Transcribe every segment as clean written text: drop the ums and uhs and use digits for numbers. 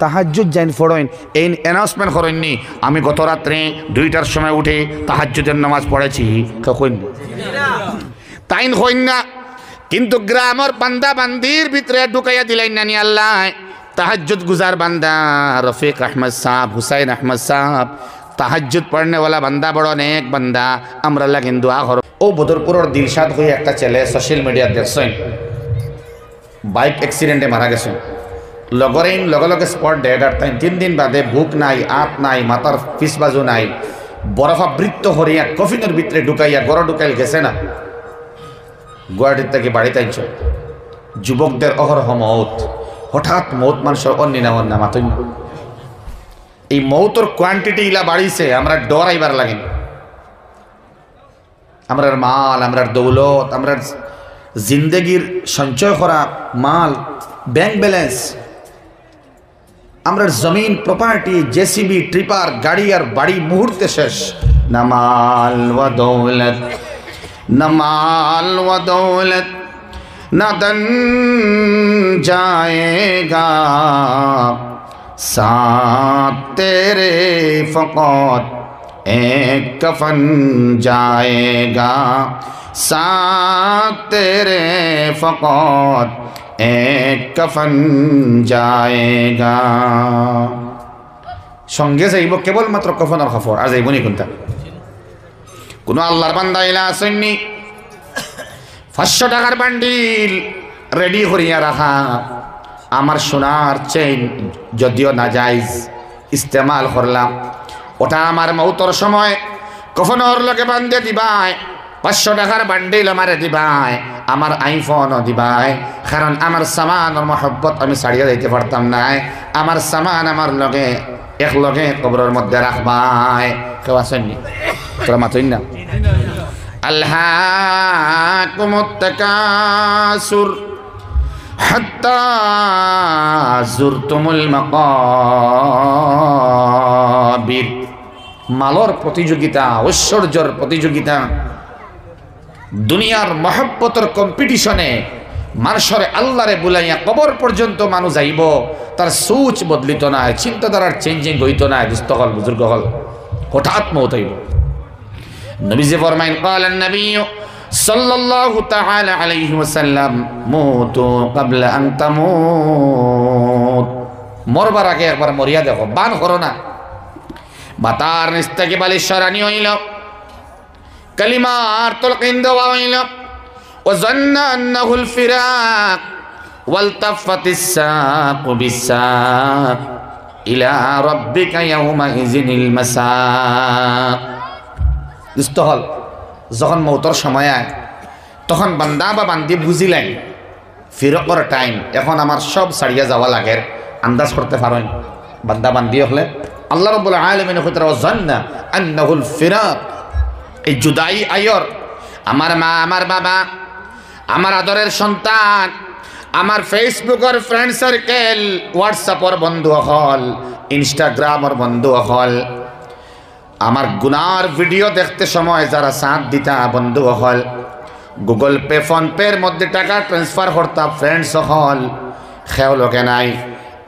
তাহাজ্জুদ জাইন ফড়ইন এই অ্যানাউন্সমেন্ট করেননি আমি গত রাত্রে 2টার সময় উঠে তাহাজ্জুদের নামাজ পড়েছি কইন তাইন হইন না কিন্তু গ্রামের বান্দা বান্দির ভিতরে ঢুকাইয়া দিলেন না নি আল্লাহ তাহাজ্জুদ গুজার বান্দা রফিক আহমদ সাহেব হুসাইন আহমদ সাহেব তাহাজ্জুদ পড়নে वाला বান্দা বড় নেক বান্দা আমরা লাগেন দোয়া করো ও বদরপুরের দিলশাদ হয়ে একটা ছেলে সোশ্যাল মিডিয়া দেখছেন বাইক অ্যাক্সিডেন্টে মারা গেছেন লগরেইন লগে লগে স্পট ডেড আর তাই 3 দিন বাদে বুক নাই আত নাই মাথার ফিস বাজু নাই বরফাবৃত্ত হরিয়া কফিনের ভিতরে ঢুকাইয়া গড় ঢুকাইল গেছে না গুয়াহাটির থেকে বাড়িতে আইছো যুবকদের অহরহ মৌত হঠাৎ মৌত মানুষের অন্যনা মাতই এই মৌতর কোয়ান্টিটি ইলা বাড়িছে আমরা ডরাইবার লাগেন আমরার মাল আমরার দৌলত আমরার জিন্দগির সঞ্চয় করা মাল ব্যাংক ব্যালেন্স আমরার জমিন প্রপার্টি জেসিবি ট্রিপার গাড়ি আর বাড়ি মুহূর্তে শেষ না মাল ওয়া দৌলত না মাল ওয়া দৌলত না দন जाएगा साथ तेरे फकत एक कफन जाएगा साथ तेरे फकत एक कफन जाएगा সঙ্গে যাইব কেবলমাত্র কফন আর কাফর আর যাইব নি কোনটা কোন আল্লাহর বান্দা ইলা আসেননি 500 টাকার বান্ডিল রেডি করিয়া রাখা আমার সোনার চেইন যদিও না যাইজ ইস্তেমাল করলাম ওটা আমার মৌতর সময় কফনের লগে বান্ধে দিবাই 500 টাকার বান্ডিল আমারে দিবাই আমার আইফোনও দিবাই কারণ আমার সামানের মহব্বত আমি ছাড়িয়ে যাইতে পারতাম না আমার সামান আমার লগে এক লগে কবরের মধ্যে রাখবাই কেউ আসেননি তোরা মাতই না আল্লাহকুমুত তাকাসুর হাত্তা যুরতুমুল মাকাবির মালর প্রতিযোগিতা ঐশ্বর্যর প্রতিযোগিতা দুনিয়ার মহব্বতের কম্পিটিশনে মানুষের আল্লাহরে বুলাইয়া কবর পর্যন্ত মানুষ যাইব তার সোচ বদলিত না চিন্তাধারার চেঞ্জিং হইত না দুস্থকল বুজুর্গ হল হঠাৎ মৌত হইব নবীজি ফরমাইন قال النبي صلى الله تعالى عليه وسلم موتوا قبل ان تموت মরবার আগে একবার মরিয়া দেখো বান করো না বাতার নিচ থেকে বালিশ সরানি হইল কালিমার তলকিন দেওয়া হইল وظن انه الفراق والتفت الساق بالساق الى ربك يومئذ المساق দুস্থহল যখন মৌতর সময় আয় তখন বান্দা বা বান্দি বুঝিলেন ফিরকর টাইম এখন আমার সব ছাড়িয়ে যাওয়া লাগে আন্দাজ করতে পারেন বান্দা বান্দি হলে আল্লাহ রাব্বুল আলামিন কইতরা জান্না আন্নাহুল ফিরাক এই জুদাই আয়র আমার মা আমার বাবা আমার আদরের সন্তান আমার ফেসবুকের ফ্রেন্ড সার্কেল হোয়াটসঅ্যাপের বন্ধু হল ইনস্টাগ্রামের বন্ধু হল আমার গুনার ভিডিও দেখতে সময় যারা সাথ দিতা বন্ধু হল গুগল পে ফোন পের মধ্যে টাকা ট্রান্সফার করতা ফ্রেন্ডস হল খেও লোকে নাই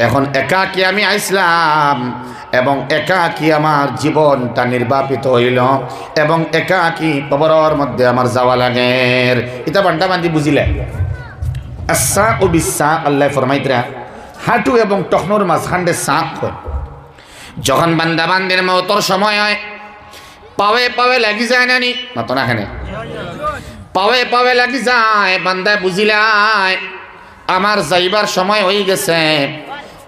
এখন একাকী আমি আইসলাম এবং একাকী আমার জীবনটা নির্বাপিত হইল এবং একাকী কবরের মধ্যে আমার যাওয়া লাগে এটা বান্ডা বান্দি বুঝিলে আসা ও বিসা আল্লাহ ফরমাইতরা হাঁটু এবং টখনোর মাঝখানে সাপ হয় যখন বান্দা বান্দির মওতর সময় হয় পাওয়ে পাওয়ে লাগি যায় নানি মাতো না এখানে পাওয়ে পাওয়ে লাগি যায় বান্দা বুঝিলায় আমার যাইবার সময় হয়ে গেছে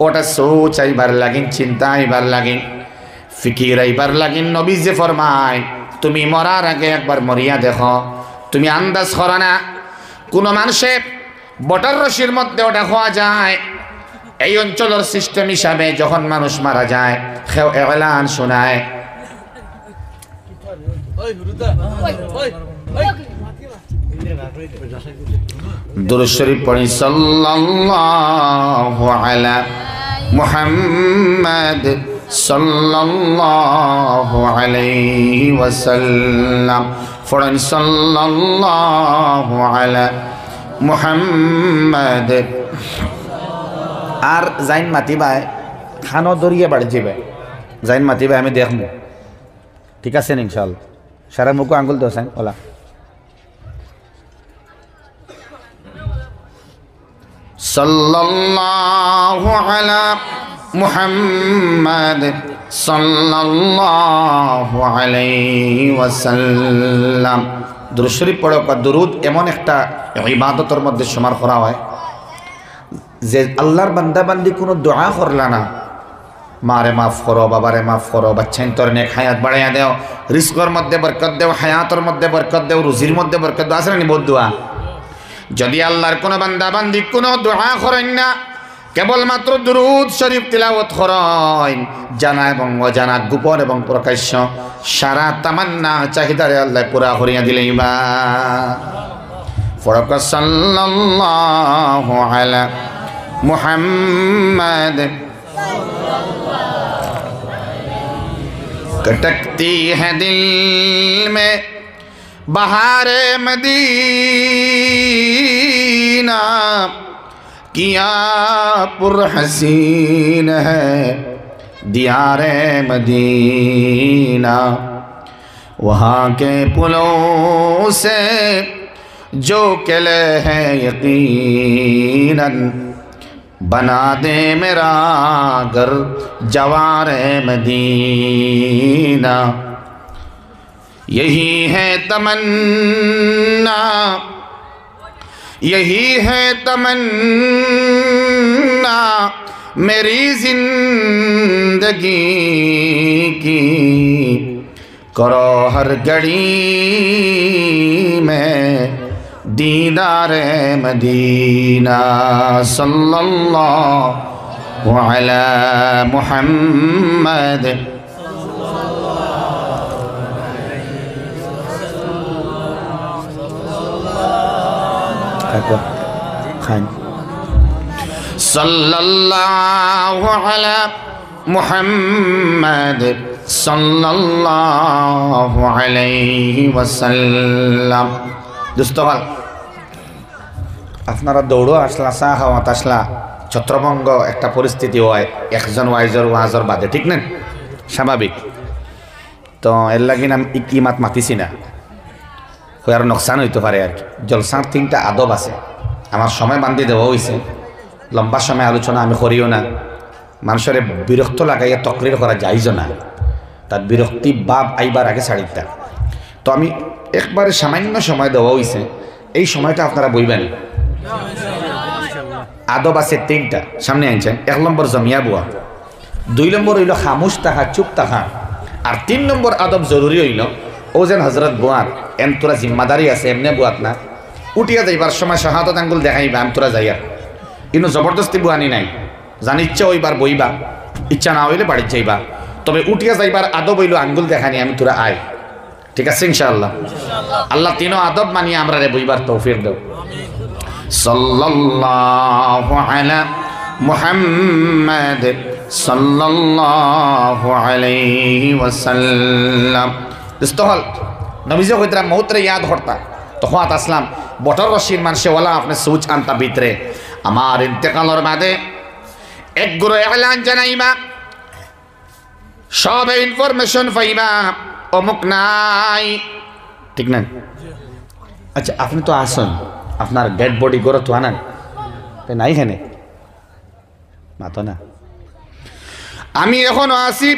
ওটা সোচ আইবার লাগিন চিন্তা আইবার লাগিন ফিকির আইবার লাগিন নবীজি ফরমায় তুমি মরার আগে একবার মরিয়া দেখো তুমি আন্দাজ করো না কোনো মানুষে বটার রশির মধ্যে ওটা খাওয়া যায় এই অঞ্চলের সিস্টেম হিসাবে যখন মানুষ মারা যায় কেউ এলান শোনায় দুরূদ শরীফ পড়ি সাল্লাল্লাহু আলা মুহাম্মাদ সাল্লাল্লাহু আলাইহি ওয়াসাল্লাম পড়েন সাল্লাল্লাহু আলা মুহাম্মাদ আর জাইন মাতিবায় খানো দরিয়ে বাড়ি যাবে যাইন মাতিবে আমি দেখবো ঠিক আছে ইনশাআল্লাহ সারা মুখো আঙ্গুল দোসাইন ওলা সাল্লাল্লাহু আলা মুহাম্মাদ সাল্লাল্লাহু আলাইহি ওয়াসাল্লাম। দুরূদ শরীফ পড়ো। দুরূদ এমন একটা ইবাদতের মধ্যে সমার করা হয় যে আল্লাহর বান্দা বান্দি কোনো দোয়া করলা না, মারে মাফ করো, বাবারে মাফ করো, বাচ্চাইন তোর নেক হায়াত বাড়াইয়া দেও, রিস্কর মধ্যে বরকত দেও, হায়াতের মধ্যে বরকত দেও, রুজির মধ্যে বরকত দেও, আছে না বহুত দোয়া। যদি আল্লাহর কোনো বান্দা বান্দি কোনো দোয়া করেন না, কেবলমাত্র দুরূদ শরীফ তিলাওয়াত করেন, জানা এবং অজানা, গোপন এবং প্রকাশ্য, সারা তামান্না চাহিদারে আল্লাহ পুরা করিয়া দিলেই বা ফরক সাল্লাল্লাহু আলা মুহাম্মাদ कटकती है दिल में बहारे मदीना किया पुरहसीन है दियारे मदीना वहाँ के पुलों से जो किले हैं यकीनन बना दे मेरा घर जवारे मदीना यही है तमन्ना, यही है तमन्ना मेरी जिंदगी की, करो हर घड़ी में दीदार मदीना सल्लल्लाहु अला मुहम्मद सल्लल्लाहु अला मुहम्मद सल्लल्लाहु अलैहि वसल्लम। दोस्तों আপনারা দৌড়ো আসলা, চা খাওয়াত আসলা, ছত্রভঙ্গ একটা পরিস্থিতি হয় একজন ওয়াইজর ওয়াজর বাদে, ঠিক না? স্বাভাবিক। তো এর লাগি আমি ইকিমাত মাতিছি না, হয়ে আর নোকসান হইতে পারে আর কি। জলসার 3টা আদব আছে, আমার সময় বান্ধি দেওয়া হয়েছে, লম্বা সময় আলোচনা আমি করিও না, মানুষের বিরক্ত লাগাইয়া তকরির করা যাইজ না, তার বিরক্তি বাপ আইবার আগে ছাড়িতা। তো আমি একবারে সামান্য সময় দেওয়া হয়েছে, এই সময়টা আপনারা বইবেন। আদব আছে 3টা, সামনে আনছেন। 1 নম্বর জমিয়া বুয়া, 2 নম্বর হইল খামুশ তাহা, চুপ তাহা, আর 3 নম্বর আদব জরুরি হইল ও যেন হজরত বুয়ার এম তোরা জিম্মাদারি আছে, এমনি বুয়াত না, উঠিয়া যাইবার সময় শাহাদত আঙ্গুল দেখাইবা, আমি তোরা যাইয়া কিন্তু জবরদস্তি বুয়ানি নাই, জানি ইচ্ছা হইবার বইবা, ইচ্ছা না হইলে বাড়ির যাইবা, তবে উঠিয়া যাইবার আদব হইল আঙ্গুল দেখানি, আমি তোরা আয়, ঠিক আছে ইনশাআল্লাহ। আল্লাহ 3 আদব মানিয়ে আমরা রে বইবার তৌফিক দাও। সাল্লাল্লাহু আলা মুহাম্মাদ সাল্লাল্লাহু আলাইহি ওয়াসাল্লাম। দোস্তহল নবীজি কইতরা মৌতরে ইয়াদ হরতা, তো হাত আসলাম বটর রশির মানুষে ওলা আপনি সুচ আনতা ভিতরে আমার ইন্তেকালের বাদে এক গুরু এলান জানাইবা, সব ইনফরমেশন পাইবা, অমুক নাই, ঠিক না? আচ্ছা আপনি তো আসুন, আপনার ডেড বডি গড়ে তো আনান, নাই হেনে মাতো না। আমি এখনো আসি,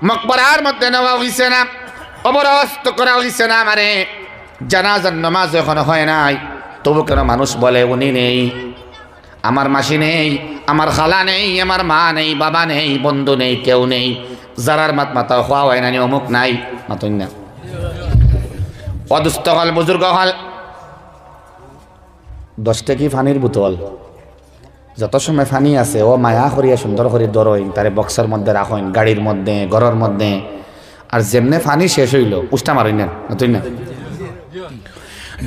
মকবরার মধ্যে নেওয়া হইছে না, অবরস্ত করা হইছে না, আমারে জানাজার নামাজ এখনো হয় নাই, তবু কেন মানুষ বলে উনি নেই, আমার মাসি নেই, আমার খালা নেই, আমার মা নেই, বাবা নেই, বন্ধু নেই, কেউ নেই, যারার মাত মাথা খোয়া হয় না, অমুক নাই, মাতই না। অদুস্থ হল, বুজুর্গ হল, 10 টাকি ফানির বোতল, যত সময় ফানি আছে ও মায়া করিয়া সুন্দর করে ধরইন, তারে বক্সের মধ্যে রাখইন, গাড়ির মধ্যে, ঘরের মধ্যে, আর যেমনে ফানি শেষ হইল উষ্টা মারইন না, নতুন না।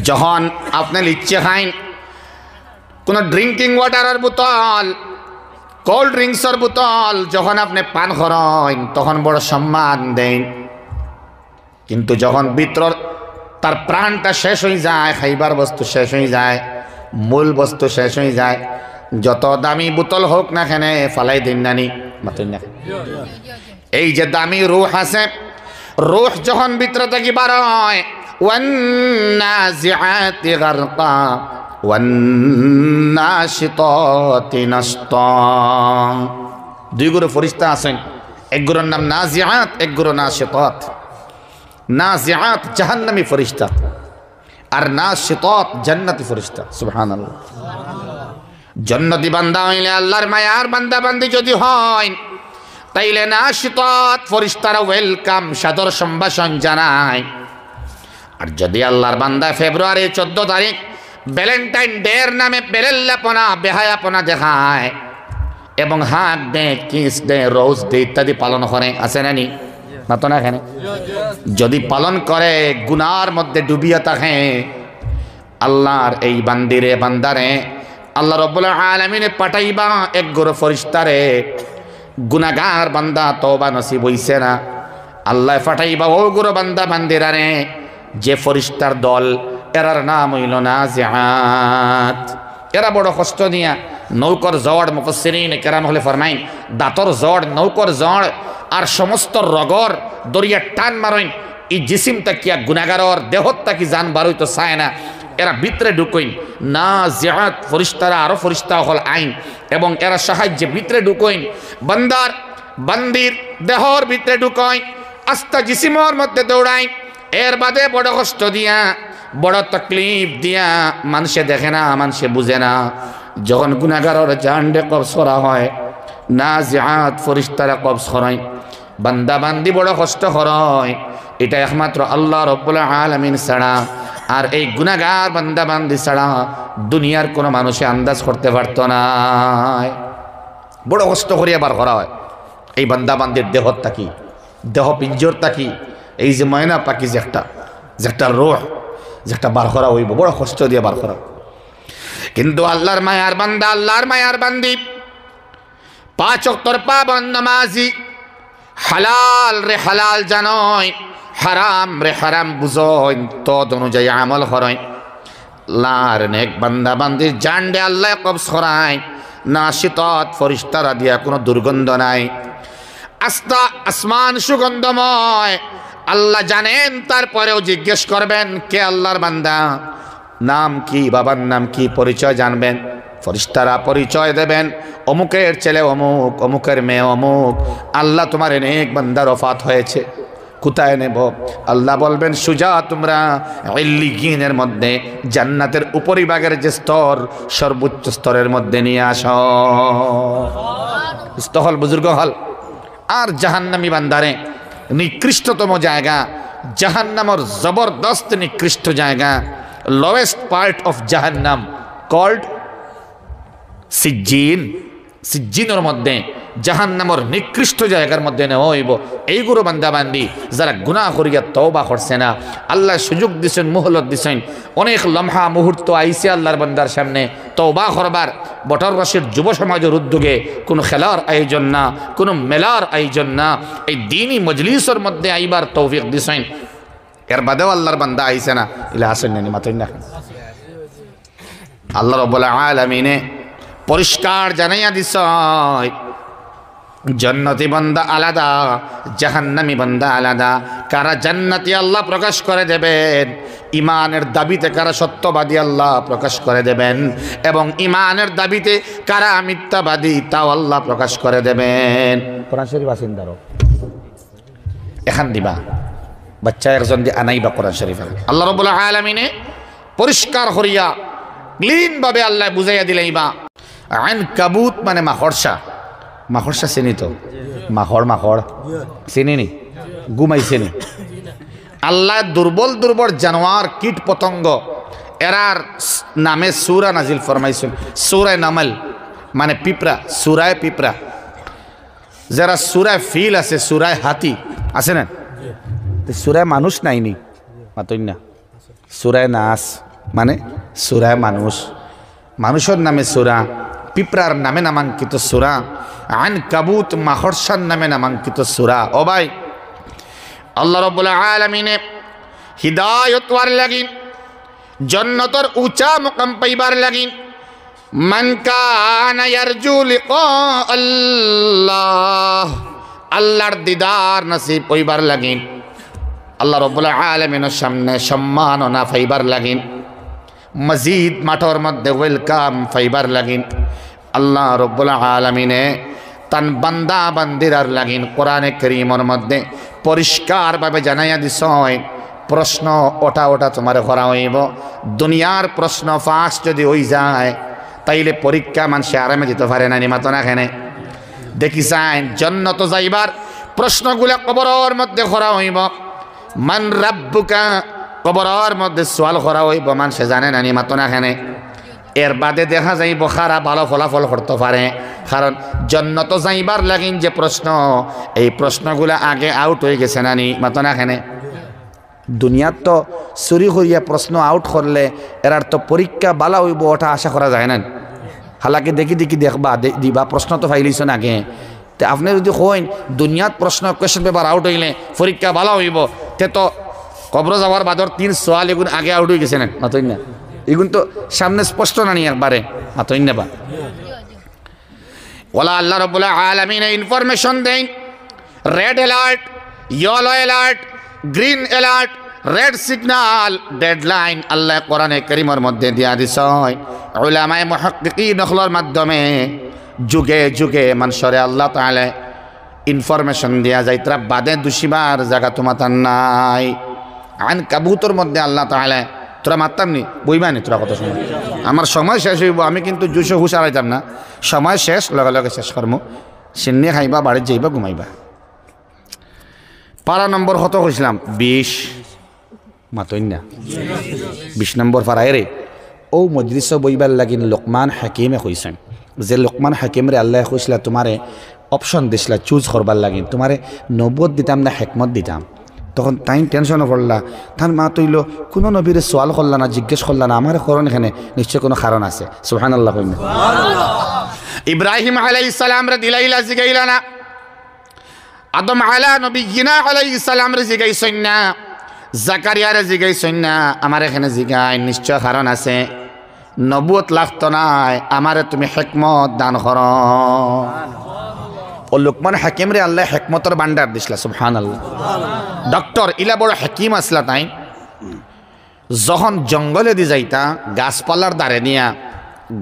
যখন আপনার ইচ্ছে খাইন কোন ড্রিঙ্কিং ওয়াটারের বোতল, কোল্ড ড্রিঙ্কসের বোতল যখন আপনি পান করেন তখন বড় সম্মান দেন, কিন্তু যখন ভিতর তার প্রাণটা শেষ হয়ে যায়, খাইবার বস্তু শেষ হয়ে যায়, মূল বস্তু শেষ হয়ে যায়, যত দামি বোতল হোক না কেন ফালাই দিন নানি, মাতুন না এই যে দামি রূহ আছে, রূহ যখন ভিতর থেকে বার হয়, ওয়ান্নাজিআতি গারকা ওয়ান্নাশিতাতি নাশতা, দুই গুরু ফেরেশতা আছেন, এক গুরুর নাম নাজিআত, এক গুরু নাশিতাত। নাজিআত জাহান্নামী ফেরেশতা আর নাশিতাত জান্নাতি ফেরেশতা। সুবহানাল্লাহ। জান্নাতি বান্দা হইলে আল্লাহর মায়ার বান্দা বান্দি যদি হয়, তাইলে নাশিতাত ফেরেশতারা ওয়েলকাম, সাদর সম্ভাষণ জানায়। আর যদি আল্লাহর বান্দা ফেব্রুয়ারি 14 তারিখ ভ্যালেন্টাইন ডে এর নামে বেলেল্লাপনা বেহায়াপনা দেখায় এবং হাত day, kiss day, rose day ইত্যাদি পালন করে, আছে না নি? না তো না এখানে যদি পালন করে গুনার মধ্যে ডুবিয়ে থাকে, আল্লাহর এই বান্দিরে বান্দারে আল্লাহ রাব্বুল আলামিন পাঠাইবা এক গুরু ফেরেশতারে। গুনাহগার বান্দা তওবা নসিব হইছে না, আল্লাহ পাঠাইবা ও গুরু বান্দা বান্দিরারে, যে ফেরেশতার দল এরার নাম হইল নাজিআত। এরা বড় কষ্ট দিয়া নৌকর জড়, মুফাসসিরিন কেরাম হলে ফরমাইন দাঁতর জড়, নৌকর জড় আর সমস্ত রগর দরিয়া টান মারইন, এই জিসিমটা কিয়া গুনাহগারর দেহত্তা কি জান বারই তো চায় না, এরা ভিতরে ঢুকইন। নাজিআত ফেরেশতারা আরো ফেরেশতা হল আইন এবং এরা সাহায্যে ভিতরে ঢুকইন, বান্দার বান্দির দেহর ভিতরে ঢুকইন, আস্তা জিসিমর মধ্যে দৌড়াই। এর বাদে বড় কষ্ট দিয়া, বড় তকলিফ দিয়া, মানুষে দেখে না, মানুষে বুঝে না, যখন গুনাহগারর জানডে কবজ করা হয়, নাজিআত ফেরেশতারা কবজ করায়, বান্দা বান্দি বড় কষ্ট হয়। এটা একমাত্র আল্লাহ রাব্বুল আলামিন ছাড়া আর এই গুনাহগার বান্দা বান্দি ছাড়া দুনিয়ার কোনো মানুষে আন্দাজ করতে পারত না। বড় কষ্ট করিয়া বার করা হয় এই বান্দা বান্দির দেহর তাকি, দেহ পিঞ্জর তাকি, এই যে ময়না পাখি যে একটা রূহ যে একটা বার করা হইব, বড় কষ্ট দিয়ে বার করা। কিন্তু আল্লাহর মায়ার বান্দা, আল্লাহর মায়ার বান্দি 5 ওয়াক্তের পাবন্দ নামাজি, হালাল রে হালাল জানয়, হারাম রে হারাম বুঝয়, তদ অনুযায়ী আমল করয়। আল্লাহর নেক বান্দা বান্দির জানডে আল্লাহ কবজ করায়, নাশিতাত ফেরেশতারা দিয়া কোনো দুর্গন্ধ নাই, আস্তা আসমান সুগন্ধময়। আল্লাহ জানেন, তারপরেও জিজ্ঞেস করবেন কে আল্লাহর বান্দা, নাম কি, বাবার নাম কি, পরিচয় জানবেন। ফেরেশতারা পরিচয় দেবেন, অমুকের ছেলে অমুক, অমুকের মেয়ে অমুক, আল্লাহ তোমার নেক বান্দার ওফাত হয়েছে, কোথায় নেব? আল্লাহ বলবেন সুজা তোমরা ইল্লিয়িনের মধ্যে জান্নাতের উপরিভাগের যে স্তর, সর্বোচ্চ স্তরের মধ্যে নিয়ে আসো। স্তহল বুজুর্গ হল। আর জাহান্নামী বান্দারে নিকৃষ্টতম জায়গা, জাহান্নামর জবরদস্ত নিকৃষ্ট জায়গা, লোয়েস্ট পার্ট অফ জাহান্নাম কল্ড সিজ্জিন। সিজ্জিনের মধ্যে জাহান্নামর নিকৃষ্ট জায়গার মধ্যে নেওয়া হইব এইগুলো বান্দা বান্দি যারা গুনাহ করিয়া তওবা করছে না। আল্লাহ সুযোগ দিছেন, মুহলত দিছেন, অনেক লম্হা মুহূর্ত আইসে আল্লাহর বান্দার সামনে তওবা করবার। বটর রাশির যুব সমাজের উদ্যোগে কোনো খেলার আয়োজন না, কোনো মেলার আয়োজন না, এই দিনই মজলিসের মধ্যে আইবার তৌফিক দিছেন। এর বাদেও আল্লাহর বান্দা আইসে না, ইলা আসেন না মাতেন না। আল্লাহ রাব্বুল আলামিনে পরিষ্কার জানাইয়া দিছ, জান্নাতি বান্দা আলাদা, জাহান্নামী বান্দা আলাদা। কারা জান্নাতি আল্লাহ প্রকাশ করে দেবেন, ইমানের দাবিতে কারা সত্যবাদী আল্লাহ প্রকাশ করে দেবেন, এবং ইমানের দাবিতে কারা মিথ্যাবাদী তাও আল্লাহ প্রকাশ করে দেবেন। কোরআন শরীফ আছেন দাঁড়ো এখান দিবা বাচ্চা একজন দিয়ে আনাইবা কোরআন শরীফ। আল্লাহ রাব্বুল আলামিনে পরিষ্কার করিয়া ক্লিন ভাবে আল্লাহ বুঝাইয়া দিলেইবা। আনকাবুত মানে মাকড়সা, মাকড়সা চিনি তো, মাকড় চিনি নি, ঘুমাইছে নি। আল্লাহ দুর্বল দুর্বল জানোয়ার কীট পতঙ্গ এরার নামে সূরা নাজিল ফরমাইছেন। সূরায়ে নামল মানে পিঁপড়া, সূরায়ে পিঁপড়া। যারা সূরায়ে ফিল আছে, সূরায়ে হাতি আছে না, সূরায়ে মানুষ নাইনি মাতই না। সূরায়ে নাস মানে সূরায়ে মানুষ, মানুষের নামে সূরা, পিঁপড়ার নামে নামাঙ্কিত সূরা, আনকাবুত মাকড়সার নামে নামাঙ্কিত সূরা। ও ভাই, আল্লাহ রাব্বুল আলামিনে হিদায়াত ওয়ার লাগিন, জান্নাতের উঁচা মুকাম পাইবার লাগিন মান কানা ইয়ারজু লিকা আল্লাহ, আল্লাহর দিদার নসিব হইবার লাগিন, আল্লাহ রাব্বুল আলামিনের সামনে সম্মাননা পাইবার লাগিন, মজিদ মাঠর মধ্যে ওয়েলকাম পাইবার লাগিন, আল্লাহ রাব্বুল আলামিনে তান বান্দা বান্দিরার লাগিন কোরআনে কারীমের মধ্যে পরিষ্কারভাবে জানাইয়া দিছয়, প্রশ্ন ওটা ওটা তোমার করা হইব। দুনিয়ার প্রশ্ন ফাঁস যদি হয়ে যায় তাইলে পরীক্ষা মানুষে আরামে দিতে পারে না, নিমাত না খেনে দেখি চাইন জন্নত যাইবার প্রশ্নগুলা কবরের মধ্যে করা হইব। মান রাব্বুকা কবরের মধ্যে সোয়াল করা হইব, মানুষে জানে না, নিমাত না খেনে। এর বাদে দেখা যাইব খারা ভালো ফলাফল করতে পারে, কারণ জন্নত যাইবার লাগিন যে প্রশ্ন, এই প্রশ্নগুলা আগে আউট হয়ে গেছে না, নিমাত না খেনে। দুনিয়ার তো চুরি করিয়া প্রশ্ন আউট করলে এরার তো পরীক্ষা বালা হইব ওটা আশা করা যায় না। হালাকি দেখি দেখি দেখবা দিবা, প্রশ্ন তো ফাইলিছ না আগে। তো আপনি যদি কইন দুনিয়াত প্রশ্ন কোয়েশ্চন পেপার আউট হইলে পরীক্ষা বালা হইব, তে তো কবর যাওয়ার বাদর 3 সোয়াল এগুন আগে আউট হয়ে গেছে না, মাতই না। এগুন তো সামনে স্পষ্ট না নি একবারে, মাতই না বা ওলা আল্লাহ রাব্বুল আলামিন ইনফরমেশন দেন। Red alert, yellow alert, green alert, red signal, deadline আল্লাহ কোরআনে কারীমের মধ্যে দিয়া দিছয়। উলামায়ে মুহাক্কিকিন নখলর মাধ্যমে যুগে যুগে মানুষরে আল্লাহ তাআলা ইনফরমেশন দিয়া যায়, তারা বাদে দুশিবার জায়গা তোমার নাই। আনকাবুতের মধ্যে আল্লাহ তাআলা, তোরা মারতাম নি বইবানি, তোরা কত সময় আমার সময় শেষ হইব, আমি কিন্তু জুসো হুশ হারাইতাম না, সময় শেষ লগে লগে শেষ কর্ম, সিন্নি খাইবা, বাড়ির যাইবা, ঘুমাইবা। পারা নম্বর কত কইছিলাম? 20, মাতই না 20 নম্বর পারায় রে। ও মজলিস বইবার লাগিন লোকমান হাকিমে কইছেন যে লোকমান হাকিমরে আল্লাহ কইসলা তোমারে অপশন দিছিলা চুজ করবার লাগিন, তোমারে নবুয়ত দিতাম না হেকমত দিতাম। তখন তাই টেনশনও পড়লা, তার মা তৈল কোনো নবীরে সোয়াল করলা না, জিজ্ঞেস করলা না, আমার করণ এখানে নিশ্চয় কোনো কারণ আছে। সুবহানাল্লাহ কইনা। ইব্রাহিম আলাইহিস সালাম রে দিলাইলা জিগাইলা না, আদম আলা নবিয়িনা আলাইহিস সালাম রে জিগাইছেন না, জাকারিয়া রে জিগাইছেন না, আমার এখানে জিগাই নিশ্চয় কারণ আছে। নবুয়ত লাগতো নাই, আমারে তুমি হিকমত দান করো। ও লোকমান হাকিম রে আল্লাহ হিকমতের ভান্ডার দিছলা। সুবহানাল্লাহ। ডক্টর ইলা বড় হাকিম আসলা, তাই যখন জঙ্গলে দি যাইতা গাছপালার দ্বারে নিয়া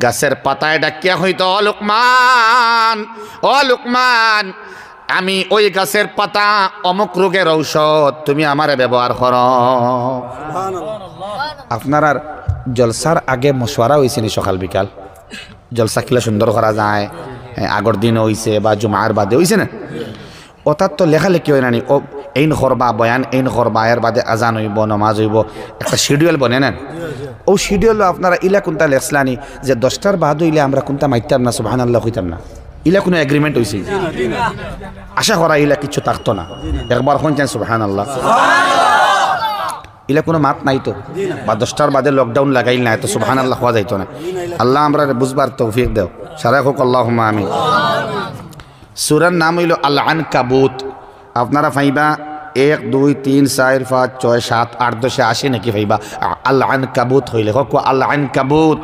গাছের পাতায় ডাকিয়া হইতো, ও লোকমান, ও লোকমান, আমি ওই গাছের পাতা অমুক রোগের ঔষধ, তুমি আমারে ব্যবহার করো। আপনার আর জলসার আগে মশওয়ারা হয়েছে নি সকাল বিকাল? জলসা কিলা সুন্দর করা যায়, আগর দিন হইছে বা জুমার বাদে হইছে না, ওটার তো লেখালেখি হয় নানি, ও এইন করবা বয়ান, এইন করবা, এর বাদে আজান হইব, নমাজ হইব, একটা শিডিউল বনে নেন। ও শিডিউল আপনারা ইলা কোনটা লেখলানি যে 10টার বাদ হইলে আমরা কোনটা মাইতাম না, সুবহানাল্লাহ কইতাম না, ইলা কোনো এগ্রিমেন্ট হয়েছে? আশা করা ইলা কিছু থাকতো না, একবার শুনছেন সুবহানাল্লাহ? ইলা কোনো মাত নাই তো, বা 10টার বাদে লকডাউন লাগাইল না, তো সুবহানাল্লাহ হওয়া যাইতো না। আল্লাহ আমরা বুঝবার তৌফিক দেও, সারা হোক আল্লাহুম্মা আমিন। সূরার নাম হইল আল আনকাবুত। আপনারা পাইবা 1 2 3 4 5 6 7 8 10 আসে নাকি পাইবা আল আনকাবুত হইলে হোক আল আনকাবুত।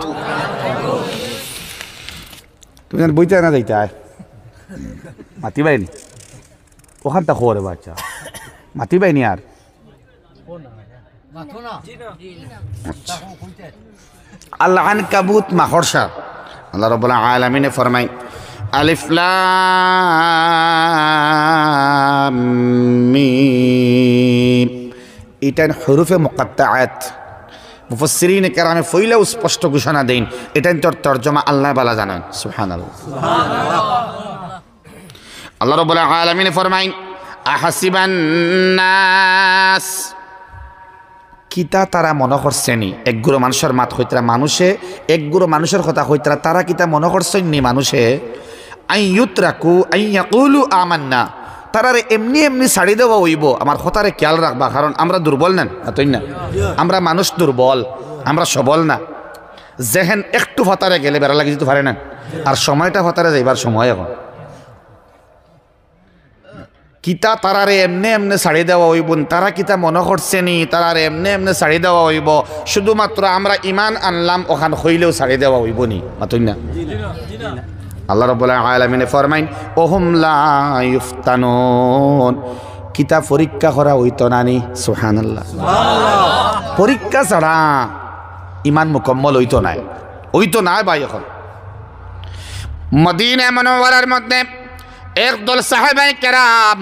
তুমি বইতে না যাইতে মাতি বাইনি ওখান তা খবরে বাচ্চা মাতি বাইনি আর আল্লাহ আনকাবুত মাহরসা। আল্লাহ রাব্বুল আলামিন ফরমায় আলিফ লাম মিম, এটা হরুফে মুকাত্তাআত। মুফাসসিরিন কেরামে ফইলেও স্পষ্ট ঘোষণা দেন, এটাই তোর তর্জমা আল্লাহ বালা জানেন। সুবহানাল্লাহ। আল্লাহ রাব্বুল আলামিন ফরমায় আহাসিবান নাস, কিতা তারা মনে করছেনি, একগুলো মানুষের মাত হইতরা মানুষে একগুলো মানুষের কথা হইতরা, তারা কিতা মনে করছেন নি মানুষে আইয়ুতরাকু আইয়াকুলু আমান্না, তারারে এমনি এমনি ছাড়ি দেওয়া হইব। আমার কথারে খেয়াল রাখবা, কারণ আমরা দুর্বল নেন, তাই না? আমরা মানুষ দুর্বল, আমরা সবল না। যেহেন একটু ফতারে গেলে বেড়া লাগি যেতে পারে না, আর সময়টা ফতারে যাইবার সময় এখন। কিতা তারারে এমনে এমনে ছাড়ি দেওয়া হইব, তারা কিতা মনে করছে নি তারারে এমনে এমনে ছাড়ি দেওয়া হইব, শুধুমাত্র আমরা ইমান আনলাম ওখান হইলেও ছাড়ি দেওয়া হইব নি? মাতুই না। আল্লাহ রাব্বুল আলামিনে ফরমাইন ওহুম লা ইফতানুন, কিতা পরীক্ষা করা হইতো না নি? সুবহানাল্লাহ। পরীক্ষা ছাড়া ইমান মুকম্মল হইতো না, হইতো না ভাই। এখন মদিনা মুনাওয়ারার মধ্যে একদল সাহাবায়ে কেরাম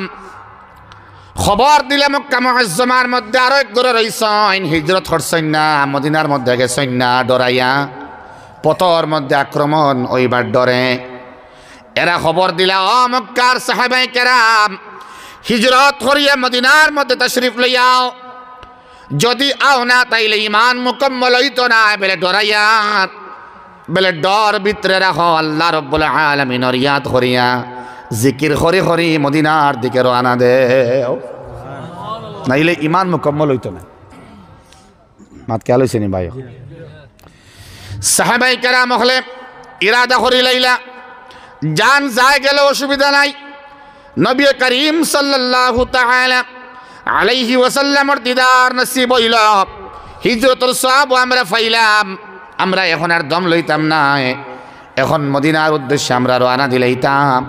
খবর দিলে মক্কা মুআজ্জমার মধ্যে আরো এক ঘরে রইছেন, হিজরত করছেন না, মদিনার মধ্যে গেছেন না ডরাইয়া, পথর মধ্যে আক্রমণ ওইবার ডরে। এরা খবর দিলা ও মক্কার সাহাবায়ে কেরাম হিজরত করিয়া মদিনার মধ্যে তশরিফ লইয়াও, যদি আও না তাইলে ইমান মুকম্মল হইতো না। বেলে ডরাইয়া বেলে ডর ভিতরে রাখো, আল্লাহ রাব্বুল আলামিনের ইয়াদ করিয়া জিকির করি করি মদিনার দিকে রওনা দেও, নাইলে ইমান মুকম্মল হইতো না। মাত খেয়াল হয়েছে নি ভাই? সাহাবায়ে কেরাম হলে ইরাদা করি লাইলা, জান যায় গেলে অসুবিধা নাই। নবী করিম সাল্লাল্লাহু তাআলা আলাইহি ওয়াসাল্লামের দিদার নসিব হইল, হিজরতের সওয়াব আমরা পাইলাম। আমরা এখন আর দম লইতাম না, এখন মদিনার উদ্দেশ্যে আমরা রওনা দিলাইতাম।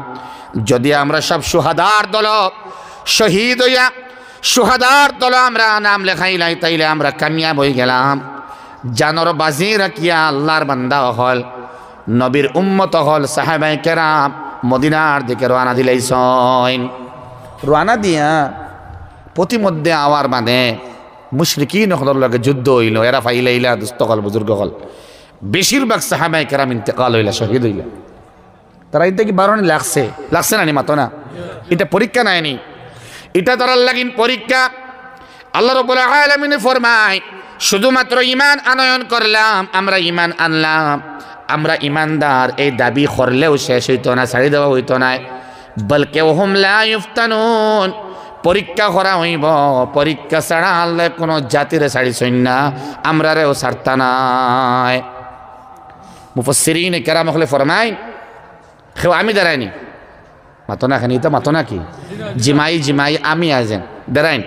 যদি আমরা সব সুহাদার দল শহীদ হইয়া সুহাদার দল আমরা নাম লেখাইলাই, তাইলে আমরা কামিয়াব হয়ে গেলাম। জানর বাজি রাখিয়া আল্লাহর বান্দা হল, নবীর উম্মত হল, সাহাবায়ে কেরাম মদিনার দিকে রওনা দিলাইছেন। রওনা দিয়া প্রতিমধ্যে আওয়ার মানে মুশরিকিন হলর লগে যুদ্ধ হইল। এরা ফাইলাইলা দুস্থ হল, বুজুর্গ হল, বেশিরভাগ সাহাবায়ে কেরাম ইন্তেকাল হইলা, শহীদ হইলা। তারা এটা কি বারণে লাগছে লাগছে না নি? মাতো না, এটা পরীক্ষা নাইনি, এটা তার লাগিন পরীক্ষা। আল্লাহ রাব্বুল আলামিন ফরমায় শুধুমাত্র ঈমান আনয়ন করলাম, আমরা ঈমান আনলাম, আমরা ঈমানদার এই দাবি করলেও শেষ হইতো না, ছাড়ি দেওয়া হইতো না। বলকে ওহুম লা ইফতানুন, পরীক্ষা করা হইব। পরীক্ষা ছাড়া আল্লাহ কোনো জাতিরে ছাড়িছেন না, আমরারেও ছাড়তা নাই। মুফাসসিরিন কেরাম হলে ফরমায় কেউ আমি দাঁড়াইনি, মাতো না খানি, তো মাতো না কি জিমাই জিমাই আমি আইজেন দাঁড়াইন,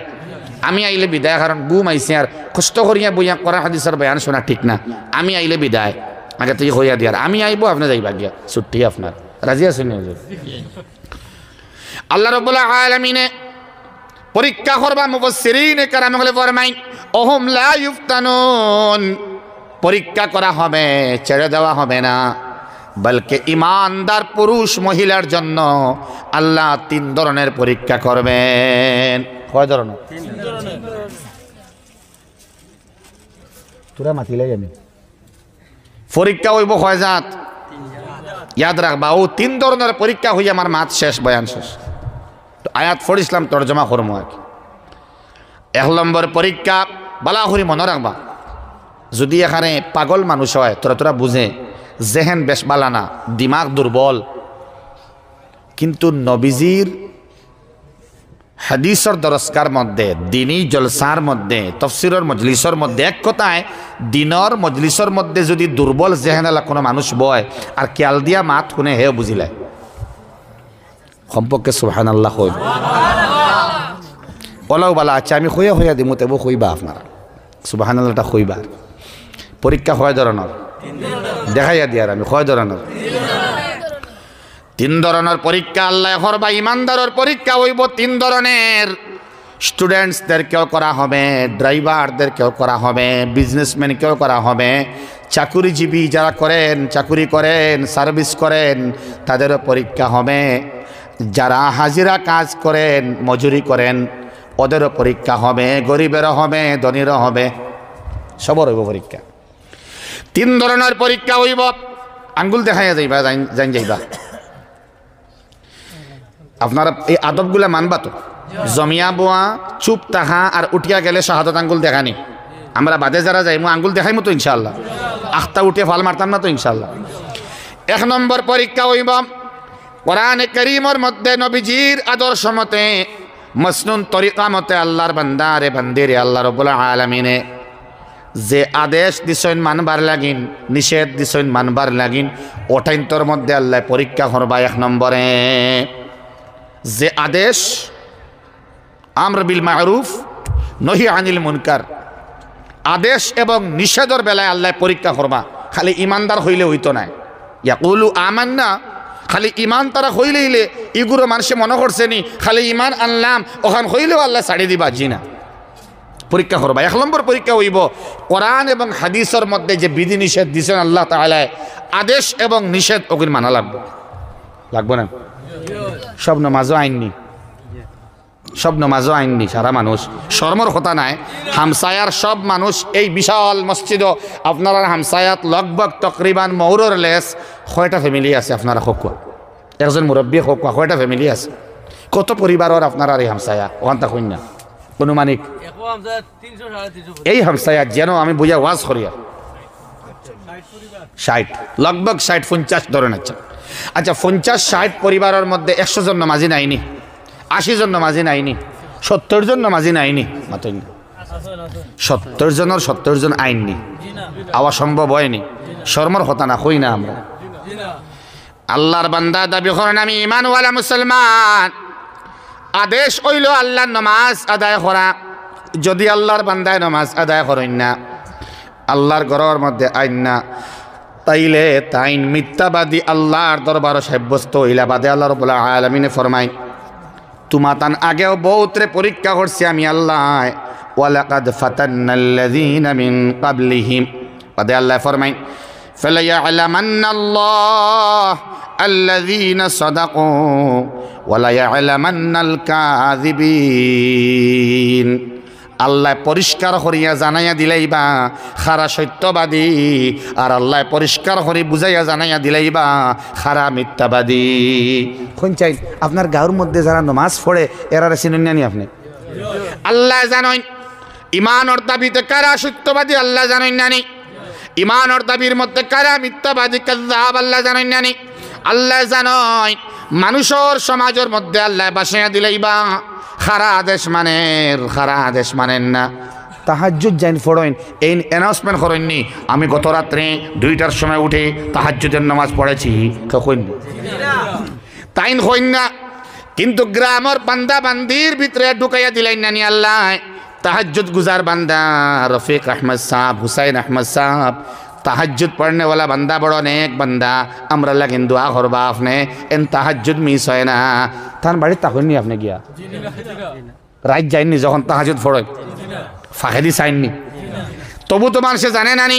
আমি আইলে বিদায়, কারণ গুম আইসে আর কষ্ট করিয়া বইয়া করা হাদিসের বয়ান শোনা ঠিক না। আমি আইলে বিদায়, আগে তুই হইয়া দিয়ার, আমি আইব আপনি যাইবা গিয়া, ছুটি আপনার, রাজি আছেন? আল্লাহ রাব্বুল আলামিনে পরীক্ষা করবা। মুফাসসিরিন কেরাম হলে ফরমায় ওহুম লা ইফতানুন, পরীক্ষা করা হবে, ছেড়ে দেওয়া হবে না। বলকে ইমানদার পুরুষ মহিলার জন্য আল্লাহ 3 ধরনের পরীক্ষা করবেন। কয় ধরনের? তোরা মাতিলাই আমি পরীক্ষা হইব কয় জাত? ইয়াদ রাখবা, ও 3 ধরনের পরীক্ষা হইয়া আমার মাত শেষ, বয়ান শেষ। তো আয়াত পড়িসলাম, তর্জমা করবো আর কি। 1 নম্বর পরীক্ষা বালা হরি মনে রাখবা, যদি এখানে পাগল মানুষ হয়, তোরা বুঝে জেহেন বেশ বালানা, দিমাগ দুর্বল, কিন্তু নবীজির হাদিসর দরস্কার মধ্যে, দিনী জলসার মধ্যে, তফসিরের মজলিসর মধ্যে, এক কথায় দিনর মজলিসর মধ্যে যদি দুর্বল জেহেনালা কোনো মানুষ বয় আর খেয়াল দিয়া মাত শুনে, হেও বুঝিলায় সম্পর্কে সুবহানাল্লাহ হইব। ওলাও বালা, আচ্ছা আমি হইয়া হইয়া দিমু, তেবো হইবা আপনারা সুবহানাল্লাহটা হইবা। পরীক্ষা হয় ধরনের দেখাইয়া দিয়ার আমি, কয় ধরনের? 3 ধরনের পরীক্ষা আল্লাহ করবা। ইমানদারের পরীক্ষা হইব 3 ধরনের। স্টুডেন্টসদেরকেও করা হবে, ড্রাইভারদেরকেও করা হবে, বিজনেসম্যানকেও করা হবে, চাকুরিজীবী যারা করেন, চাকুরি করেন, সার্ভিস করেন, তাদেরও পরীক্ষা হবে। যারা হাজিরা কাজ করেন, মজুরি করেন, ওদেরও পরীক্ষা হবে। গরিবেরও হবে, ধনীরও হবে, সবার হইব পরীক্ষা। 3 ধরনের পরীক্ষা হইব। আঙ্গুল দেখাইয়া যাইবা, জান যাইবা। আপনারা এই আদবগুলা মানবা তো? জমিয়া বোয়া, চুপ তাহা আর উঠিয়া গেলে শাহাদত আঙ্গুল দেখানি। আমরা বাদে যারা যাইমু আঙ্গুল দেখাইমু তো ইনশাআল্লাহ, আখতা উঠিয়া ফাল মারতাম না তো ইনশাআল্লাহ। 1 নম্বর পরীক্ষা হইব কোরআনে কারীমের মধ্যে নবীজির আদর্শ মতে, মসনুন তরিকা মতে আল্লাহর বান্দারে বান্দিরে আল্লাহ রাব্বুল আলামিনে যে আদেশ দিছেন মানবার লাগিন, নিষেধ দিছেন মানবার লাগিন, ওটাইন্তর মধ্যে আল্লাহ পরীক্ষা করবা। 1 নম্বরে যে আদেশ আমর বিল মারুফ নহি আনিল মুনকার, আদেশ এবং নিষেধের বেলায় আল্লাহ পরীক্ষা করবা। খালি ইমানদার হইলে হইতো না, ইয়াকুলু আমান্না, খালি ইমান তারা হইলে ইগুলো মানুষে মনে করছে নি খালি ইমান আনলাম ওখান হইলেও আল্লাহ ছাড়ি দিবা, জি না, পরীক্ষা করবা। 1 নম্বর পরীক্ষা হইব কোরআন এবং হাদিসের মধ্যে যে বিধি নিষেধ দিয়েছেন আল্লাহ তাআলা, আদেশ এবং নিষেধ ওগুলো মানা লাগবে, লাগবে না? সব নমাজও আইননি, সব নমাজও আইননি, সারা মানুষ শর্মর কথা নাই। হামসায়ার সব মানুষ এই বিশাল মসজিদও আপনারা হামসায়াত লগভগ তকরিবান মৌরর লেস কয়টা ফ্যামিলি আছে আপনারা খোকুয়া, একজন মুরব্বী খোকুয়া কয়টা ফ্যামিলি আছে, কত পরিবারের আপনারা এই হামসায়া ওখান তা কন্যা অনুমানিক এই হামসায়াত যেন আমি বুঝা ওয়াজ করিয়া 60 লগভগ 60-50 ধরেন। আচ্ছা 50-60 পরিবারের মধ্যে 100 জন নামাজি নাইনি, 80 জন নামাজি নাইনি, 70 জন নামাজি নাইনি, মাত্র 70 জনের 70 জন আইননি, আওয়া সম্ভব হয়নি, শর্মর কথা না হই না আমরা। আল্লাহর বান্দা দাবি করেন আমি ইমানওয়ালা মুসলমান, আদেশ হইল আল্লাহর নামাজ আদায় করা। যদি আল্লাহর বান্দায় নামাজ আদায় করেন না, আল্লাহর ঘরের মধ্যে আইন না, তাইলে তাইন মিথ্যাবাদী আল্লাহর দরবার সাব্যস্ত হইলা বাদে আল্লাহ রাব্বুল আলামিনে ফরমায় তুমাতান আগেও বহুতরে পরীক্ষা করছি আমি আল্লাহ, ওয়ালাকাদ ফাতান্নাল্লাযীনা মিন ক্বাবলিহিম, বাদে আল্লাহ ফরমায় ফালায়ালামান্নাল্লাহ আল্লাযীনা সাদাকু ওয়ালায়ালামান্নাল কাযিবিন। আল্লাহ পরিষ্কার করিয়া জানাইয়া দিলাইবা খারা সত্যবাদী, আর আল্লাহ পরিষ্কার করি বুঝাইয়া জানাইয়া দিলাইবা খারা মিথ্যাবাদী। কোন চাই আপনার গাঁর মধ্যে যারা নমাজ পড়ে এরারে চিনেন নি আপনি? আল্লাহ জানেন ইমানের দাবিতে কারা সত্যবাদী আল্লাহ জানেন নানি, ইমানের দাবির মধ্যে কারা মিথ্যাবাদী কাযযাব আল্লাহ জানেন নানি। আল্লাহ জানেন মানুষের সমাজের মধ্যে আল্লাহ বাসাইয়া দিলাইবা খারা আদেশ মানেন, খারা আদেশ মানেন না। তাহাজ্জুদ জাইন ফড়েন এই অ্যানাউন্সমেন্ট করেননি আমি গত রাত্রে 2টার সময় উঠে তাহাজ্জুদের নামাজ পড়েছি, কইন তাইন হইন না। কিন্তু গ্রামের বান্দা বান্দির ভিতরে ঢুকাইয়া দিলেন নানি আল্লাহ তাহাজ্জুদ গুজার বান্দা রফিক আহমদ সাহেব, হুসাইন আহমদ সাহেব, তাহাজ্জুদ পড়নেওয়ালা বান্দা বড় অনেক বান্দা, আমরা লাগেন দোয়া করবা আপনি এন তাহাজ্জুদ মিস হয় না। তার বাড়ির তাহননি আপনি গিয়া রাত যায়নি যখন তাহাজ্জুদ পড়ে ফাঁকেদি চাইননি, তবু তো মানুষে জানে নানি,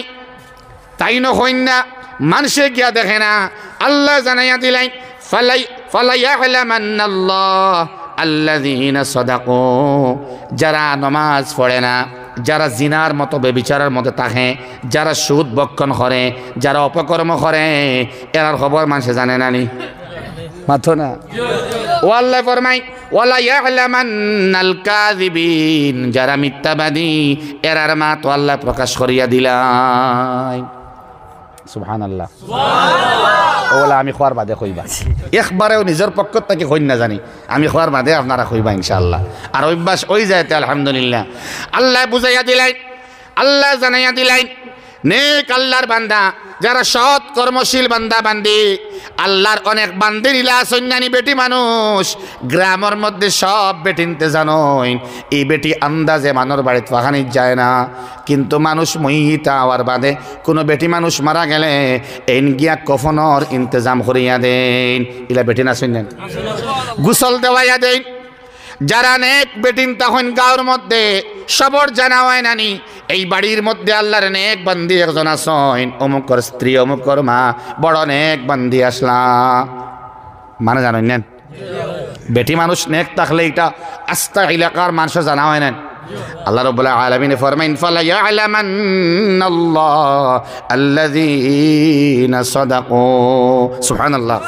তাই নইন না মানুষে গিয়া দেখে না। আল্লাহ জানাইয়া দিলেন ফালায়ালামান্নাল্লাহ আল্লাযীনা সাদাকু, যারা নামাজ পড়ে না, যারা জিনার মতো বেবিচারের মতো থাকে, যারা সুদ বক্ষণ করে, যারা অপকর্ম করে, এরার খবর মানুষে জানে নানি মাথো না। ও আল্লাহ ফরমাই ওয়ালা ইয়ালামান্নাল কাযিবিন, যারা মিথ্যাবাদী এরার মা তো আল্লাহ প্রকাশ করিয়া দিলাই। সুবহানাল্লাহ, ওলা আমি খোয়ার বাদে কইবা, একবারেও নিজের পক্ষ থেকে কই না জানি, আমি খোয়ার বাদে আপনারা কইবা ইনশাআল্লাহ। আর অভ্যাস ওই যাইতে আলহামদুলিল্লাহ আল্লাহ বুঝাইয়া দিলাই, আল্লাহ জানাইয়া দিলাই নেক আল্লাহর বান্দা যারা সৎ কর্মশীল বান্দা বান্দি, আল্লাহর অনেক বান্দির ইলা সন্ন্যানী বেটি মানুষ গ্রামের মধ্যে সব বেটিনতে জানোই, এই বেটি আন্দাজে মানুষ বাড়িতে ফাঁকানি যায় না, কিন্তু মানুষ মহিতা হওয়ার বাদে কোনো বেটি মানুষ মারা গেলে এন গিয়া কফনের ইন্তজাম করিয়া দেন, ইলা বেটি না সন্ন্যান গোসল দেওয়াইয়া দেন। যারা নেক বেটিন তখন গাঁর মধ্যে সবর জানা হয় নানি, এই বাড়ির মধ্যে আল্লাহর নেক বান্দি একজন আসেন, অমুকর স্ত্রী অমুকর মা বড় নেক বান্দি আসলা, মানে জানেন নেন বেটি মানুষ নেক থাকলে এটা আস্তা এলাকার মানুষ জানা হয় নেন। আল্লাহ রাব্বুল আলামিন ফরমাইন ফালায়ালামান্নাল্লাহ আল্লাযীনা সাদাকু, সুবহানাল্লাহ।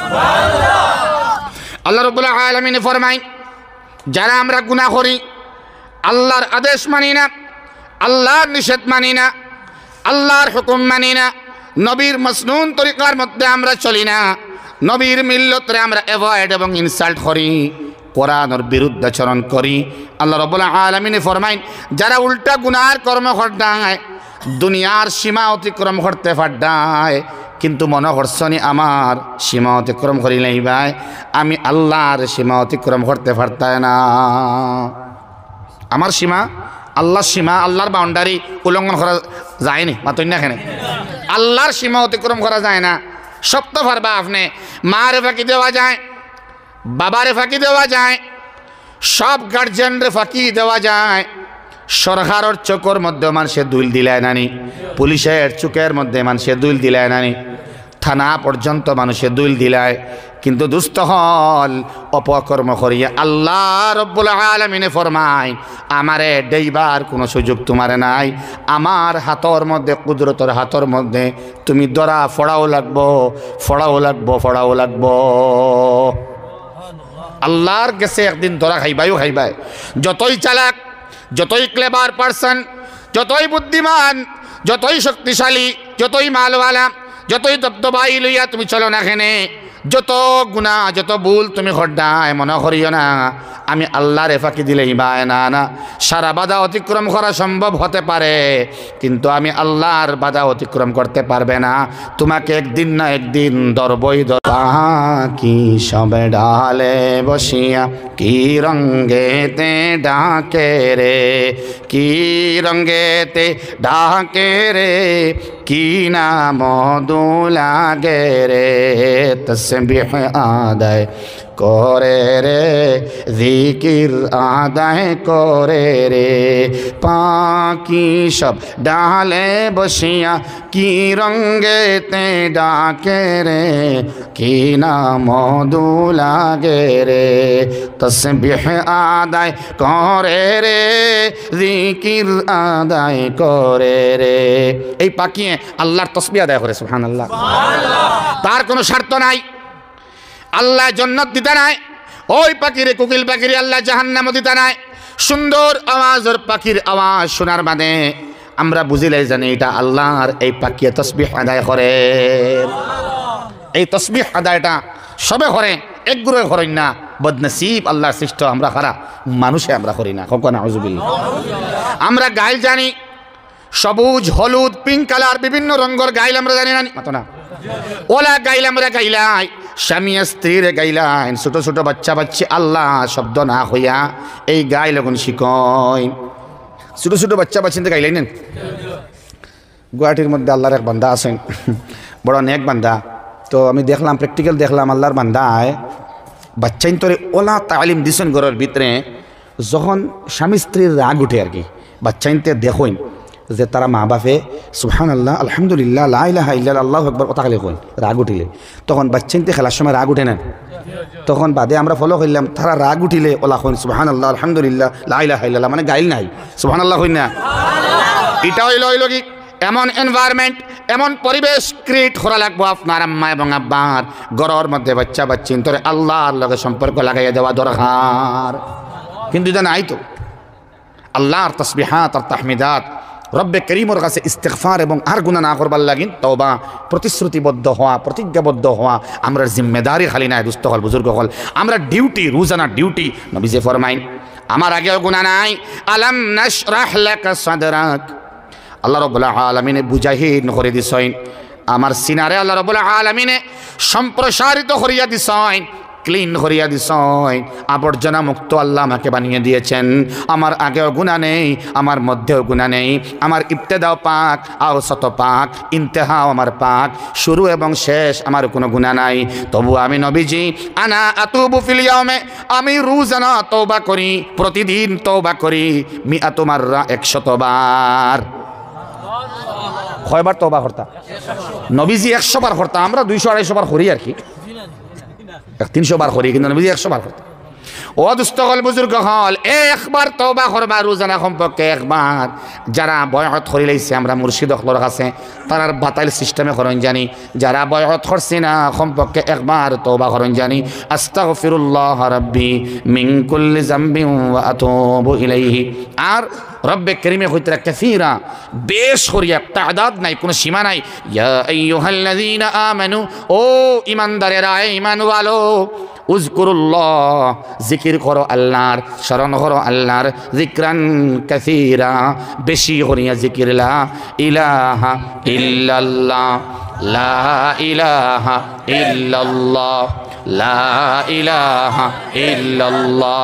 আল্লাহ রাব্বুল আলামিন ফরমাইন যারা আমরা গুনাহ করি, আল্লাহর আদেশ মানি না, আল্লাহর নিষেধ মানি না, আল্লাহর হুকুম মানি না, নবীর মসনুন তরিকার মধ্যে আমরা চলি না, নবীর মিল্লতরে আমরা অ্যাভয়েড এবং ইনসাল্ট করি, কোরআনের বিরুদ্ধাচরণ করি, আল্লাহ রাব্বুল আলামিন ফরমাইন যারা উল্টা গুনার কর্ম করদায়, দুনিয়ার সীমা অতিক্রম করতে পারদায়, কিন্তু মনে করছনি আমার সীমা অতিক্রম করিলেই ভাই আমি আল্লাহর সীমা অতিক্রম করতে পারতাই না। আমার সীমা আল্লাহর সীমা, আল্লাহর বাউন্ডারি উল্লঙ্ঘন করা যায়নি মাতই না এখানে। আল্লাহর সীমা অতিক্রম করা যায় না। সব তো পারবা আপনি। মারে ফাঁকি দেওয়া যায়, বাবারে ফাঁকি দেওয়া যায়, সব গার্জেনরে ফাঁকি দেওয়া যায়। সরকারের চোখের মধ্যে মানুষের দুল দিলায় নানি, পুলিশের চোখের মধ্যে মানুষের দুল দিলায় নানি, থানা পর্যন্ত মানুষের দুল দিলায়। কিন্তু দুস্থ হল অপকর্ম করিয়া আল্লাহ রব্বুল আলামিনে ফরমায় আমারে দেইবার কোনো সুযোগ তোমারে নাই। আমার হাতর মধ্যে, কুদরতের হাতর মধ্যে তুমি ধরা ফড়াও লাগবো, ফড়াও লাগবো, ফড়াও লাগবো। আল্লাহর কাছে একদিন ধরা খাইবাইও খাইবাই। যতই চালাক, যতই ক্লেভার পারসন, যতই বুদ্ধিমান, যতই শক্তিশালী, যতই মালওয়ালা, যতই দবদবাই লইয়া তুমি চলো না খেনে, যত গুণা যত ভুল তুমি হড্ডায় মনে করিও না আমি আল্লাহরে ফাঁকি দিলেই বায় না। না, সারা বাধা অতিক্রম করা সম্ভব হতে পারে, কিন্তু আমি আল্লাহর বাধা অতিক্রম করতে পারবে না। তোমাকে একদিন না একদিন ধরবই কি সবে ডালে বসিয়া কি রঙ্গেতে ডাকে রে, কি রঙ্গেতে ডাকে রে, কি নাম দুলাগে রে, তসবিহ আদায় করে রে, জিকির আদায় করে রে, পাকি সব ডালে বসিয়া কি রঙ্গেতে ডাকে রে, কি নাম দুলাগে রে, তসবিহ আদায় করে রে, জিকির আদায় করে রে। এই পাকিয়ে আল্লাহর তসবিহ আদায় করে সুবহানাল্লাহ। তার কোনো স্বার্থ নাই, আল্লাহ জান্নাত দিতে নাই। ওই পাখিরে, কোকিল পাখিরে আল্লাহ জাহান্নাম দিতে নাই। সুন্দর আওয়াজের পাখির আওয়াজ শোনার মানে আমরা বুঝিলে জানি এটা আল্লাহর। এই পাখিয়ে তসবিহ আদায় করে। এই তসবিহ আদায়টা সবে করে, একগুড়ে করেন না। বদনসিব আল্লাহর সৃষ্ট আমরা খারা মানুষে আমরা করি না। কখন আউযুবিল্লাহ। আমরা গাইল জানি, সবুজ, হলুদ, পিঙ্ক কালার, বিভিন্ন রঙের গাইল আমরা জানি না মতো না। ওলা গাইল আমরা গাইলাই, স্বামী স্ত্রীরে গাইলাইন, ছোট ছোট বাচ্চা বাচ্চি আল্লাহ শব্দ না হইয়া এই গাইল এখন শিকয়। ছোট ছোট বাচ্চা বাচ্চিতে গাইলাই নেন। গুয়াহাটির মধ্যে আল্লাহর এক বান্দা আছেন, বড় নেক বান্দা। তো আমি দেখলাম, প্র্যাকটিক্যাল দেখলাম, আল্লাহর বান্দায় বাচ্চাইন তোরে ওলা তালিম দিছেন ঘরের ভিতরে। যখন স্বামী স্ত্রীর রাগ উঠে আর কি, বাচ্চাইনতে দেখইন যে তারা মা বাপে সুবহানাল্লাহ, আলহামদুলিল্লাহ, লা ইলাহা ইল্লাল্লাহ, আল্লাহু আকবার কথা খালি কইন, রাগ উঠিলে। তখন বাচ্চাইনতে খেলার সময় রাগ উঠে না, তখন বাদে আমরা ফলো করলাম তারা রাগ উঠিলে ওলা কইন সুবহানাল্লাহ, আলহামদুলিল্লাহ, লা ইলাহা ইল্লাল্লাহ, মানে গাইল নাই, সুবহানাল্লাহ কইন না। এটা হইল কি এমন এনভায়রনমেন্ট, এমন পরিবেশ ক্রিয়েট করা লাগবো আপনার আম্মা এবং আব্বার ঘরের মধ্যে। বাচ্চা বাচ্চিন তোরে আল্লাহর লগে সম্পর্ক লাগাইয়া দেওয়া দরকার। কিন্তু এটা নাই তো। আল্লাহর তাসবিহাত আর তাহমিদাত, রব্বে করিমর কাছে ইস্তেগফার এবং আর গুনাহ না করবার লাগিন তওবা, প্রতিশ্রুতিবদ্ধ হওয়া, প্রতিজ্ঞাবদ্ধ হওয়া আমরা জিম্মেদারি খালি নাই দুস্থ হল, বুজুর্গ হল, আমরা ডিউটি, রোজানা ডিউটি। নবীজি ফরমাইন আমার আগেও গুনাহ নাই। আলাম নাশরাহ লাকা সাদরাক, আল্লাহ রাব্বুল আলামিনে বুঝাইন করে দিছেন আমার সিনারে, আল্লাহ রাব্বুল আলামিনে সম্প্রসারিত করিয়া দিছেন, ক্লিন করিয়া দিছেন, আবর্জনা মুক্ত আল্লাহ আমাকে বানিয়ে দিয়েছেন। আমার আগেও গুনাহ নেই, আমার মধ্যেও গুনাহ নেই, আমার ইবতেদাও পাক, আওসাত পাক, ইন্তেহাও আমার পাক, শুরু এবং শেষ আমার কোনো গুনাহ নাই। তবু আমি নবীজি আনা আতুবু ফিল ইয়াউমে, আমি রোজানা তওবা করি, প্রতিদিন তওবা করি, মিআতু মাররা, 100 বার। কয়বার তওবা করতা? নবীজি 100 বার করতা, আমরা 200-250 বার করি আর কি, 300 বার করি, কিন্তু নবীজি 100 বার করতা। ও দুস্থ হল, বুজুর্গ হল, একবার তওবা করবা রোজানা সম্পর্কে একবার। যারা বয়ত করি লাইছে আমরা মুর্শিদ হলর কাছে, তারার বাতাইল সিস্টেমে করন জানি। যারা বয়ত করছে না সম্পর্কে একবার তওবা করন জানি। আস্তাগফিরুল্লাহ রাব্বি মিন কুল্লি যামবিন ওয়া আতুবু ইলাইহি। আর রব্বে করিমে হইতে কাসীরা, বেশ করিয়া, তাদাদ নাই, কোনো সীমা নাই। ইয়া আইয়ুহাল্লাযীনা আমানু, ও ঈমানদারেরা, ঈমানওয়ালো, উযকুরুল্লাহ, জিকির করো আল্লাহর, স্মরণ করো আল্লাহর, যিকরান কাসীরা, বেশি করিয়া জিকির। লা ইলাহা ইল্লাল্লাহ, লা ইলাহা ইল্লাল্লাহ, লা ইলাহা ইল্লাল্লাহ,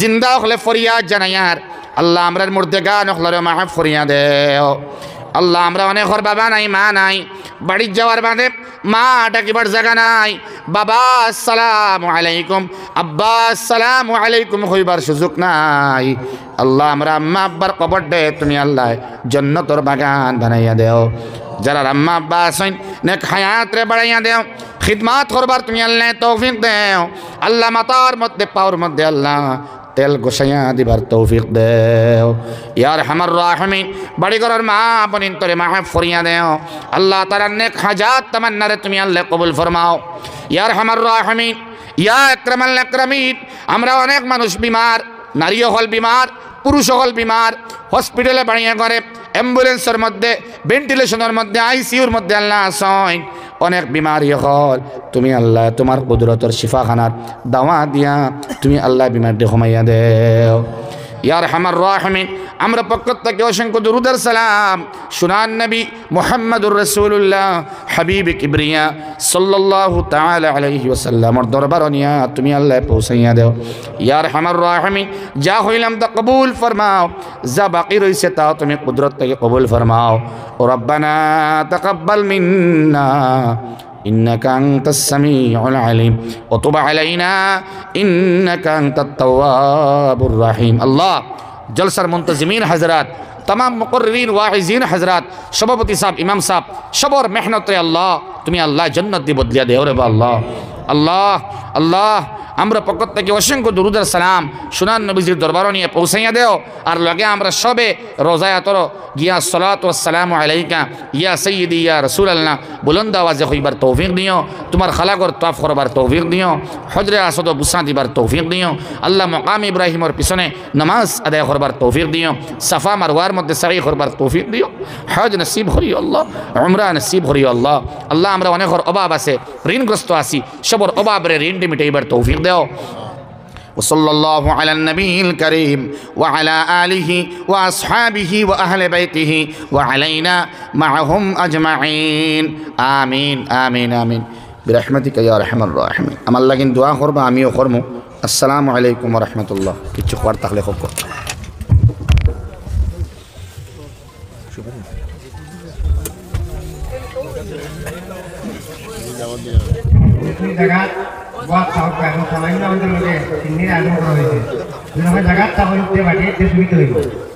জিন্দা হলে ফরিয়াদ জানাইয়ার আল্লাহ আমরার মুর্দেগান হলরে মাহফ ফরিয়া দেও আল্লাহ আমরা অনেক ওর বাবা নাই মা নাই বাড়ির যাওয়ার বাদে মা ডাকিবার জায়গা নাই বাবা আসসালামু আলাইকুম আব্বা আসসালামু আলাইকুম হইবার সুযোগ নাই আল্লাহ আমরা আম্মা আব্বার কবর দে তুমি আল্লাহ জান্নাতের বাগান বানাইয়া দেও যারা আম্মা আব্বা আছেন নেক হায়াত রে বাড়াইয়া দেও খিদমাত করবার তুমি আল্লাহ তৌফিক দেও আল্লাহ মাতার মধ্যে পাওয়ার মধ্যে আল্লাহ তেল গোসাইয়া দিবার তৌফিক দেও ইয়ার হামার রাহমিন বাড়ি ঘরের মা বোনিন তোরে মাহফ ফরিয়া দেও আল্লাহ তার নেক হাজাত তামান্নারে তুমি আল্লাহ কবুল ফরমাও ইয়ার হামার রাহমিন ইয়া আকরামাল আকরামিন আমরা অনেক মানুষ বিমার নারীও হল বিমার পুরুষ হল বিমার হসপিটালে বাড়িয়ে করে অ্যাম্বুলেন্সের মধ্যে ভেন্টিলেশনের মধ্যে আইসিউর মধ্যে আল্লাহ আসেন অনেক বিমারি হল তুমি আল্লাহ তোমার কুদরতের শিফাখানার দাওয়া দিয়া তুমি আল্লাহ বিমারটি কমাইয়া দেও ইয়ার হামার রাহমিন আমরা পক্ষ থেকে অসংখ্য দুরূদ আর সালাম সুনান নবী মুহাম্মদুর রাসূলুল্লাহ হাবিব কিবরিয়া সাল্লাল্লাহু তাআলা আলাইহি ওয়াসাল্লামের দরবার নিয়া তুমি আল্লাহ পৌঁছাইয়া দেও ইয়ার হামার রাহমিন যা হইলাম তা কবুল ফরমাও যা বাকি রইছে তা তুমি কুদরত থেকে কবুল ফরমাও ও রব্বানা তাকাব্বাল মিন্না إنك أنت السميع العليم وتب علينا إنك أنت التواب الرحيم الله جلسر منتظمين حضرات तमाम मुकर्रिरीन वाइज़ीन हजरात सभापति साहब इमाम साहब सबोर मेहनत रे अल्लाह तुम्हें अल्लाह जन्नत दी बदलिया दे रे अल्लाह अल्लाह अल्लाह আমরা পক্ষ থেকে অসংখ্য দুরূদ আর সালাম সুনান নবীজির দরবার নিয়ে পৌঁছাইয়া দেও আর লগে আমরা সবে রোজায় তর গিয়া সালাতু ওয়াস সালামু আলাইকা ইয়া সাইয়্যিদি ইয়া রাসূলুল্লাহ বুলন্দ আওয়াজে কইবার তৌফিক দিও তোমার খালাগর তওয়াফ করবার তৌফিক দিও হজরে আসদ বুসা দিবার তৌফিক দিও আল্লাহ মাকাম ইব্রাহিমের পিছনে নামাজ আদায় করবার তৌফিক দিও সাফা মারওয়ার মধ্যে সাই করবার তৌফিক দিও হজ নসিব করিও আল্লাহ উমরা নসিব করিও আল্লাহ আল্লাহ আমরা অনেক অভাব আছে ঋণগ্রস্ত আছি সবর অভাবরে ঋণ মিটাইবার তৌফিক দেও وصلى الله على النبي الكريم وعلى آله وأصحابه وأهل بيته وعلينا معهم أجمعين آمين آمين آمين برحمتك يا أرحم الراحمين أما الله جن دعاء خربا أمي وخرمو السلام عليكم ورحمة الله كتشي خوار تخليقكم बहुत साउथ का है समाज में अंदर लगे सिंधी आदमी को होते हैं जो हमें जगह तब होते बाटे देश में तो